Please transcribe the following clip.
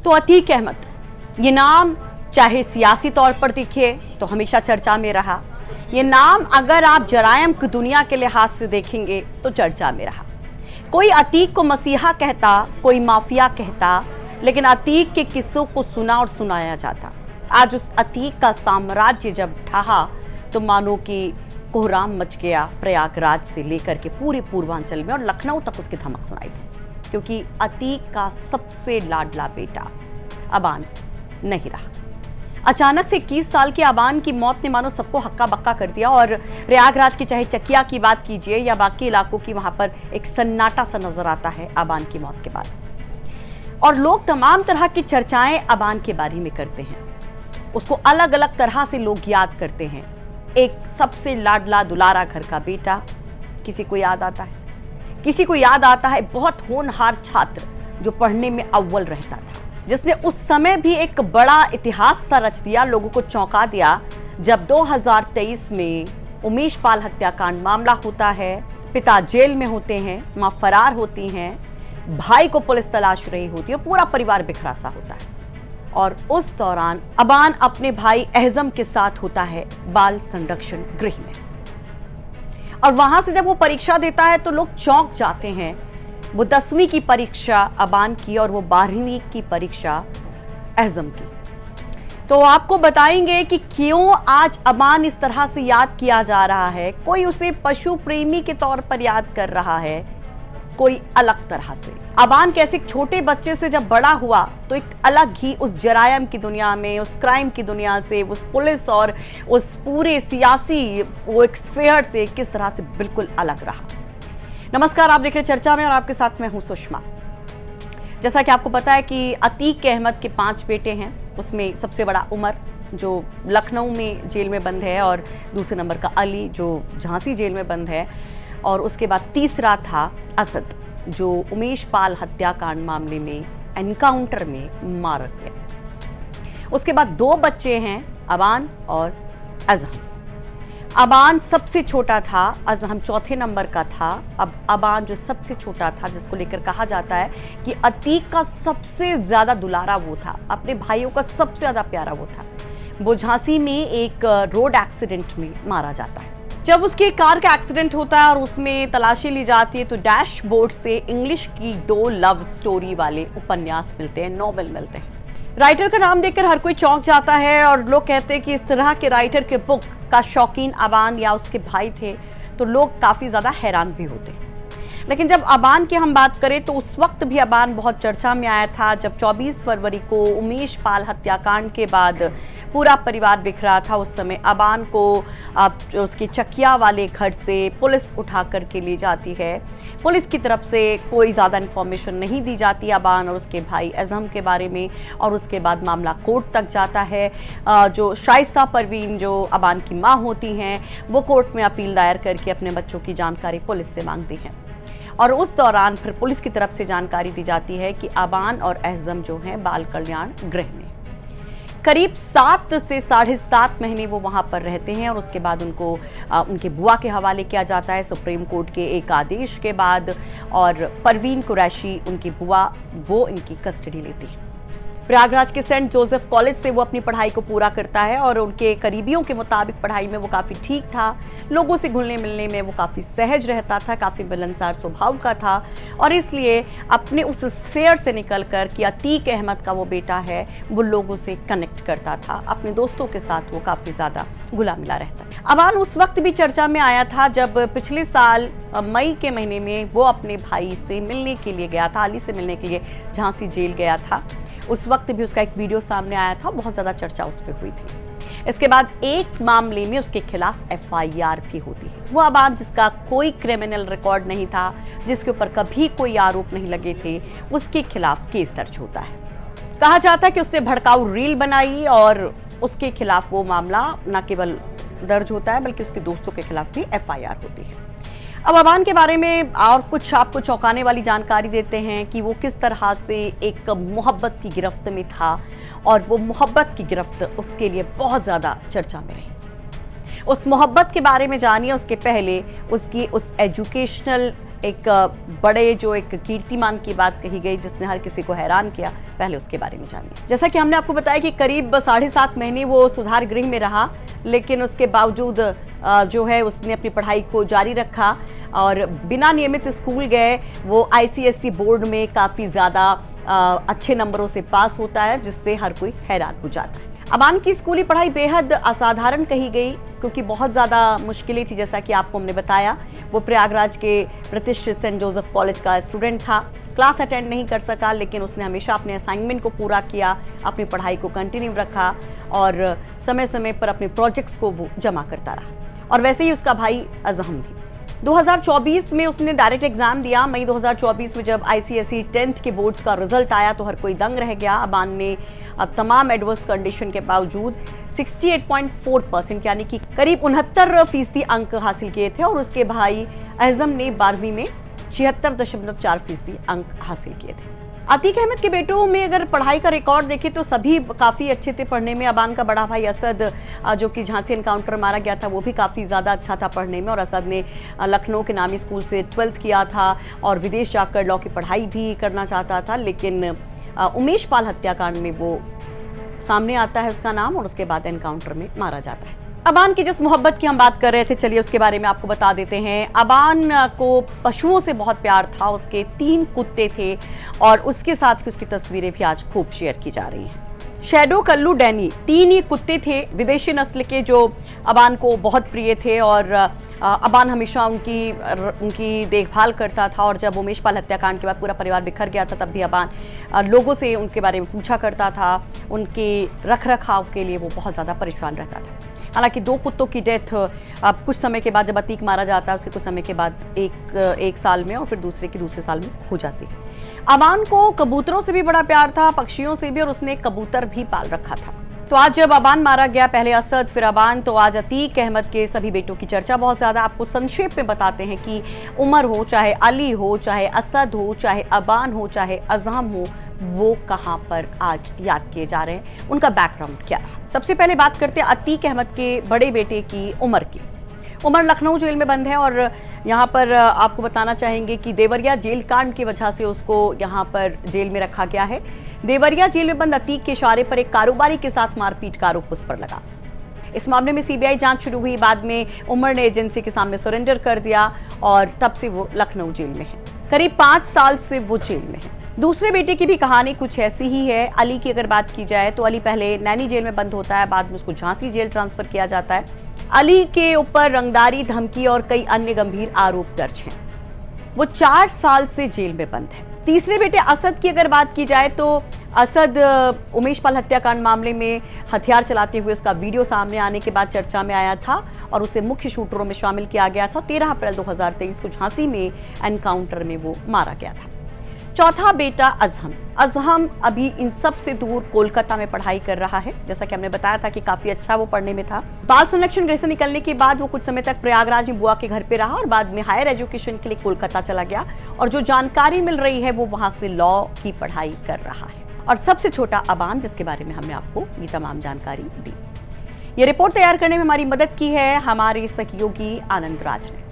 तो अतीक अहमद, ये नाम चाहे सियासी तौर पर दिखे तो हमेशा चर्चा में रहा। ये नाम अगर आप जरायम की दुनिया के लिहाज से देखेंगे तो चर्चा में रहा। कोई अतीक को मसीहा कहता, कोई माफिया कहता, लेकिन अतीक के किस्सों को सुना और सुनाया जाता। आज उस अतीक का साम्राज्य जब ढहा तो मानो कि कोहराम मच गया प्रयागराज से लेकर के पूरे पूर्वांचल में और लखनऊ तक उसकी धमक सुनाई दी, क्योंकि अतीक का सबसे लाडला बेटा अबान नहीं रहा। अचानक से 21 साल के अबान की मौत ने मानो सबको हक्का बक्का कर दिया और प्रयागराज की चाहे चकिया की बात कीजिए या बाकी इलाकों की, वहां पर एक सन्नाटा सा नजर आता है अबान की मौत के बाद। और लोग तमाम तरह की चर्चाएं अबान के बारे में करते हैं, उसको अलग अलग तरह से लोग याद करते हैं। एक सबसे लाडला दुलारा घर का बेटा किसी को याद आता है, किसी को याद आता है बहुत होनहार छात्र जो पढ़ने में अव्वल रहता था, जिसने उस समय भी एक बड़ा इतिहास सा रच दिया, लोगों को चौंका दिया जब 2023 में उमेश पाल हत्याकांड मामला होता है। पिता जेल में होते हैं, मां फरार होती हैं, भाई को पुलिस तलाश रही होती है, पूरा परिवार बिखरा सा होता है। और उस दौरान अबान अपने भाई एहजम के साथ होता है बाल संरक्षण गृह में, और वहां से जब वो परीक्षा देता है तो लोग चौंक जाते हैं। वो 10वीं की परीक्षा अबान की और वो 12वीं की परीक्षा एहजम की। तो आपको बताएंगे कि क्यों आज अबान इस तरह से याद किया जा रहा है। कोई उसे पशु प्रेमी के तौर पर याद कर रहा है, कोई अलग तरह से। अबान कैसे एक छोटे बच्चे से जब बड़ा हुआ तो एक अलग ही उस जरायम की दुनिया में, उस क्राइम की दुनिया से, उस पुलिस और उस पूरे सियासी वो एक स्फीयर से किस तरह से बिल्कुल अलग रहा। नमस्कार, आप देख रहे चर्चा में और आपके साथ मैं हूं सुषमा। जैसा कि आपको पता है कि अतीक अहमद के 5 बेटे हैं, उसमें सबसे बड़ा उमर जो लखनऊ में जेल में बंद है और दूसरे नंबर का अली जो झांसी जेल में बंद है, और उसके बाद तीसरा था असद जो उमेश पाल हत्याकांड मामले में एनकाउंटर में मारा गया। उसके बाद 2 बच्चे हैं, अबान और अजहम। अबान सबसे छोटा था, अजहम चौथे नंबर का था। अब अबान जो सबसे छोटा था, जिसको लेकर कहा जाता है कि अतीक का सबसे ज्यादा दुलारा वो था, अपने भाइयों का सबसे ज्यादा प्यारा वो था। वो झांसी में एक रोड एक्सीडेंट में मारा जाता है। जब उसकी कार का एक्सीडेंट होता है और उसमें तलाशी ली जाती है तो डैशबोर्ड से इंग्लिश की 2 लव स्टोरी वाले उपन्यास मिलते हैं, नॉवेल मिलते हैं। राइटर का नाम देखकर हर कोई चौंक जाता है और लोग कहते हैं कि इस तरह के राइटर के बुक का शौकीन अबान या उसके भाई थे तो लोग काफी ज्यादा हैरान भी होते हैं। लेकिन जब अबान की हम बात करें तो उस वक्त भी अबान बहुत चर्चा में आया था जब 24 फरवरी को उमेश पाल हत्याकांड के बाद पूरा परिवार बिखरा था। उस समय अबान को उसके चकिया वाले घर से पुलिस उठा करके ले जाती है। पुलिस की तरफ से कोई ज़्यादा इन्फॉर्मेशन नहीं दी जाती अबान और उसके भाई एहजम के बारे में, और उसके बाद मामला कोर्ट तक जाता है। जो शाइस्ता परवीन जो अबान की माँ होती हैं वो कोर्ट में अपील दायर करके अपने बच्चों की जानकारी पुलिस से मांगती हैं, और उस दौरान फिर पुलिस की तरफ से जानकारी दी जाती है कि अबान और एहजम जो हैं बाल कल्याण गृह में करीब 7 से 7.5 महीने वो वहां पर रहते हैं, और उसके बाद उनको उनके बुआ के हवाले किया जाता है सुप्रीम कोर्ट के एक आदेश के बाद। और परवीन कुरैशी उनकी बुआ, वो इनकी कस्टडी लेती है। प्रयागराज के सेंट जोसेफ कॉलेज से वो अपनी पढ़ाई को पूरा करता है और उनके करीबियों के मुताबिक पढ़ाई में वो काफ़ी ठीक था, लोगों से घुलने मिलने में वो काफ़ी सहज रहता था, काफ़ी मिलनसार स्वभाव का था, और इसलिए अपने उस स्फीयर से निकलकर कि अतीक अहमद का वो बेटा है वो लोगों से कनेक्ट करता था। अपने दोस्तों के साथ वो काफ़ी ज़्यादा घुला मिला रहता है। अबान उस वक्त भी चर्चा में आया था जब पिछले साल मई के महीने में वो अपने भाई से मिलने के लिए गया था, अली से मिलने के लिए झांसी जेल गया था। उस वक्त भी उसका एक वीडियो सामने आया था, बहुत ज़्यादा चर्चा उस पर हुई थी। इसके बाद एक मामले में उसके खिलाफ FIR भी होती है। वो अबान जिसका कोई क्रिमिनल रिकॉर्ड नहीं था, जिसके ऊपर कभी कोई आरोप नहीं लगे थे, उसके खिलाफ केस दर्ज होता है। कहा जाता है कि उसने भड़काऊ रील बनाई और उसके खिलाफ वो मामला न केवल दर्ज होता है बल्कि उसके दोस्तों के खिलाफ भी FIR होती है। अब अबान के बारे में और कुछ आपको चौंकाने वाली जानकारी देते हैं कि वो किस तरह से एक मोहब्बत की गिरफ्त में था, और वो मोहब्बत की गिरफ्त उसके लिए बहुत ज़्यादा चर्चा में रही। उस मोहब्बत के बारे में जानिए उसके पहले उसकी उस एजुकेशनल एक बड़े जो एक कीर्तिमान की बात कही गई जिसने हर किसी को हैरान किया, पहले उसके बारे में जानिए। जैसा कि हमने आपको बताया कि करीब 7.5 महीने वो सुधार गृह में रहा, लेकिन उसके बावजूद जो है उसने अपनी पढ़ाई को जारी रखा और बिना नियमित स्कूल गए वो ICSE बोर्ड में काफ़ी ज़्यादा अच्छे नंबरों से पास होता है, जिससे हर कोई हैरान हो जाता है। अबान की स्कूली पढ़ाई बेहद असाधारण कही गई क्योंकि बहुत ज़्यादा मुश्किलें थी। जैसा कि आपको हमने बताया, वो प्रयागराज के प्रतिष्ठित सेंट जोसेफ कॉलेज का स्टूडेंट था। क्लास अटेंड नहीं कर सका, लेकिन उसने हमेशा अपने असाइनमेंट को पूरा किया, अपनी पढ़ाई को कंटिन्यू रखा और समय समय पर अपने प्रोजेक्ट्स को वो जमा करता रहा। और वैसे ही उसका भाई अज़हम भी 2024 में उसने डायरेक्ट एग्जाम दिया। मई 2024 में जब ICSE 10th के बोर्ड्स का रिजल्ट आया तो हर कोई दंग रह गया। अबान ने अब तमाम एडवर्स कंडीशन के बावजूद 68.4% यानी कि करीब 69% अंक हासिल किए थे और उसके भाई अज़हम ने 12वीं में 76.4% अंक हासिल किए थे। अतीक अहमद के बेटों में अगर पढ़ाई का रिकॉर्ड देखें तो सभी काफ़ी अच्छे थे पढ़ने में। अबान का बड़ा भाई असद जो कि झांसी एनकाउंटर मारा गया था, वो भी काफ़ी ज़्यादा अच्छा था पढ़ने में और असद ने लखनऊ के नामी स्कूल से 12th किया था और विदेश जाकर लॉ की पढ़ाई भी करना चाहता था, लेकिन उमेश पाल हत्याकांड में वो सामने आता है उसका नाम और उसके बाद एनकाउंटर में मारा जाता है। अबान की जिस मोहब्बत की हम बात कर रहे थे, चलिए उसके बारे में आपको बता देते हैं। अबान को पशुओं से बहुत प्यार था, उसके 3 कुत्ते थे और उसके साथ की उसकी तस्वीरें भी आज खूब शेयर की जा रही हैं। शैडो, कल्लू, डैनी 3 ही कुत्ते थे विदेशी नस्ल के जो अबान को बहुत प्रिय थे और अबान हमेशा उनकी देखभाल करता था। और जब उमेश पाल हत्याकांड के बाद पूरा परिवार बिखर गया था, तब भी अबान लोगों से उनके बारे में पूछा करता था। उनके रख रखाव के लिए वो बहुत ज़्यादा परेशान रहता था। हालांकि 2 कुत्तों की डेथ कुछ समय के बाद, जब अतीक मारा जाता है उसके कुछ समय के बाद एक साल में और फिर दूसरे साल में हो जाती है। अबान को कबूतरों से भी बड़ा प्यार था, पक्षियों से भी, और उसने एक कबूतर भी पाल रखा था। तो आज जब अबान मारा गया, पहले असद फिर अबान, तो आज अतीक अहमद के सभी बेटों की चर्चा बहुत ज़्यादा। आपको संक्षेप में बताते हैं कि उमर हो, चाहे अली हो, चाहे असद हो, चाहे अबान हो, चाहे अज़हम हो, वो कहाँ पर आज याद किए जा रहे हैं, उनका बैकग्राउंड क्या रहा। सबसे पहले बात करते हैं अतीक अहमद के बड़े बेटे की उमर की। उमर लखनऊ जेल में बंद है और यहाँ पर आपको बताना चाहेंगे कि देवरिया जेल कांड की वजह से उसको यहाँ पर जेल में रखा गया है। देवरिया जेल में बंद अतीक के इशारे पर एक कारोबारी के साथ मारपीट का आरोप उस पर लगा। इस मामले में CBI जांच शुरू हुई। बाद में उमर ने एजेंसी के सामने सरेंडर कर दिया और तब से वो लखनऊ जेल में है। करीब 5 साल से वो जेल में है। दूसरे बेटे की भी कहानी कुछ ऐसी ही है। अली की अगर बात की जाए तो अली पहले नैनी जेल में बंद होता है, बाद में उसको झांसी जेल ट्रांसफर किया जाता है। अली के ऊपर रंगदारी, धमकी और कई अन्य गंभीर आरोप दर्ज हैं। वो 4 साल से जेल में बंद है। तीसरे बेटे असद की अगर बात की जाए तो असद उमेश पाल हत्याकांड मामले में हथियार चलाते हुए उसका वीडियो सामने आने के बाद चर्चा में आया था और उसे मुख्य शूटरों में शामिल किया गया था। 13 अप्रैल 2023 को झांसी में एनकाउंटर में वो मारा गया था। चौथा बेटा अज़हम अभी इन सब से दूर कोलकाता में पढ़ाई कर रहा है। जैसा कि हमने बताया था कि काफी अच्छा वो पढ़ने में था। बाल संरक्षण गृह से निकलने के बाद वो कुछ समय तक प्रयागराज में बुआ के घर पे रहा और बाद में हायर एजुकेशन के लिए कोलकाता चला गया और जो जानकारी मिल रही है वो वहां से लॉ की पढ़ाई कर रहा है। और सबसे छोटा अबान, जिसके बारे में हमने आपको ये तमाम जानकारी दी। ये रिपोर्ट तैयार करने में हमारी मदद की है हमारे सहयोगी आनंद राज ने।